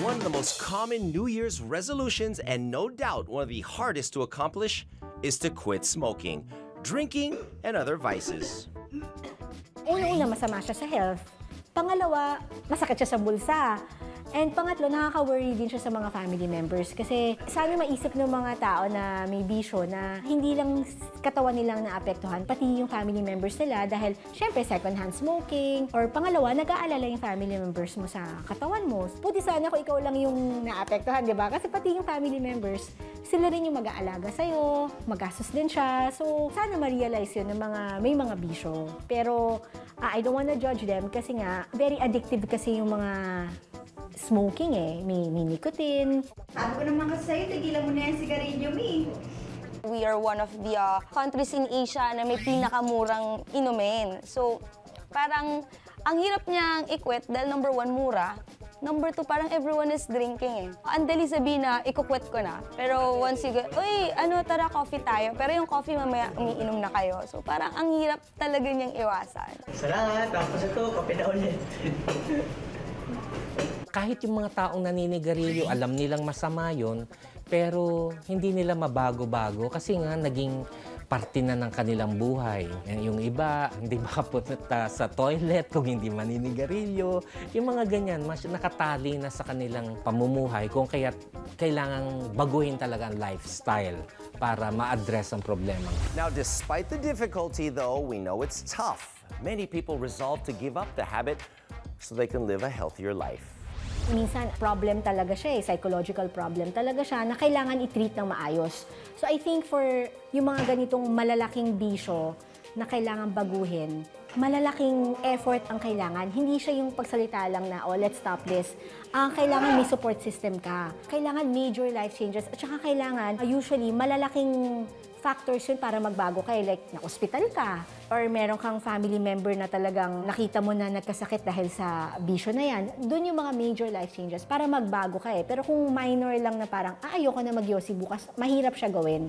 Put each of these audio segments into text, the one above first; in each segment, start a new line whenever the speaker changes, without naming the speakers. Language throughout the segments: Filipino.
One of the most common New Year's resolutions, and no doubt one of the hardest to accomplish, is to quit smoking, drinking, and other vices.
Una-una, masama siya sa health. Pangalawa, masakit siya sa bulsa. And pangatlo, nakaka-worry din siya sa mga family members. Kasi sana maisip ng mga tao na may bisyo na hindi lang katawan nilang naapektuhan, pati yung family members nila dahil syempre second-hand smoking. Or pangalawa, nag-aalala yung family members mo sa katawan mo. Puti sana kung ikaw lang yung naapektuhan, di ba? Kasi pati yung family members, sila rin yung mag-aalaga sa'yo, magastos din siya. So, sana ma-realize yun ng may mga bisyo. Pero, I don't wanna judge them kasi nga, very addictive kasi yung mga smoking may nicotine.
Sabi ko naman kasi sa'yo, tigilan mo na yung sigarilyo, Mi.
We are one of the countries in Asia na may pinakamurang inumin. So, parang ang hirap niyang i-quit dahil number one, mura. Number two, parang everyone is drinking eh. Ang dali sabihin na, i-quit ko na. Pero once you go, uy, tara, coffee tayo. Pero yung coffee mamaya, umiinom na kayo. So, parang ang hirap talaga niyang iwasan.
Salamat, tapos ito, kape na ulit.
Kahit yung mga taong naninigarilyo, alam nilang masama yun, pero hindi nila mabago-bago kasi nga naging parte na ng kanilang buhay. Yung iba, hindi makapunta sa toilet kung hindi maninigarilyo. Yung mga ganyan, mas nakatali na sa kanilang pamumuhay kung kaya kailangang baguhin talaga ang lifestyle para ma-address ang problema.
Now, despite the difficulty, though, we know it's tough. Many people resolve to give up the habit so they can live a healthier life.
Minsan, problem talaga siya psychological problem talaga siya na kailangan i-treat ng maayos. So I think for yung mga ganitong malalaking bisyo na kailangan baguhin, malalaking effort ang kailangan. Hindi siya yung pagsalita lang na, let's stop this. Kailangan may support system ka. Kailangan major life changes. At saka kailangan, usually, malalaking factors yun para magbago kayo. Like, na-hospital ka, or meron kang family member na talagang nakita mo na nagkasakit dahil sa bisyo na yan. Doon yung mga major life changes para magbago ka Pero kung minor lang na parang, ayoko na magyosi bukas, mahirap siya gawin.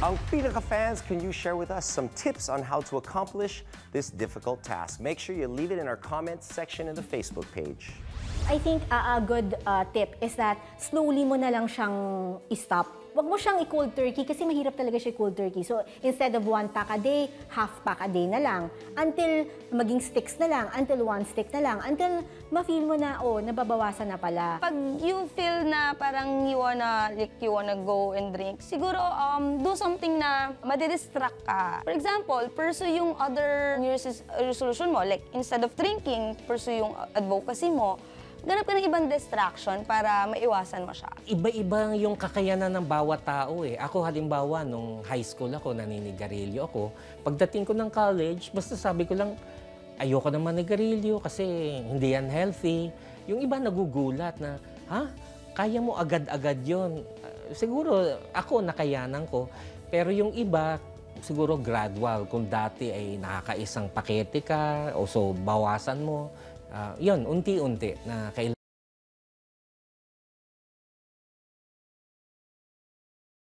Ang pinaka-fans, can you share with us some tips on how to accomplish this difficult task? Make sure you leave it in our comments section in the Facebook page.
I think a good tip is that slowly mo na lang siyang i-stop. Huwag mo siyang i-cold turkey kasi mahirap talaga siya cold turkey. So, instead of 1 pack a day, half pack a day na lang. Until maging sticks na lang, until 1 stick na lang, until ma-feel mo na, nababawasan na pala.
Pag you feel na parang you wanna go and drink, siguro do something na madidistract ka. For example, pursue yung other New Year's resolution mo. Like, instead of drinking, pursue yung advocacy mo. Ganap ka ng ibang distraction para maiwasan mo siya.
Iba-iba yung kakayanan ng bawat tao Ako halimbawa, nung high school ako, naninigarilyo ako. Pagdating ko ng college, basta sabi ko lang, ayoko na manigarilyo kasi hindi yan healthy. Yung iba nagugulat na, kaya mo agad-agad yun. Siguro ako nakayanan ko, pero yung iba, siguro gradual. Kung dati ay nakakaisang pakete ka, o so bawasan mo, yun, unti-unti na kailangan.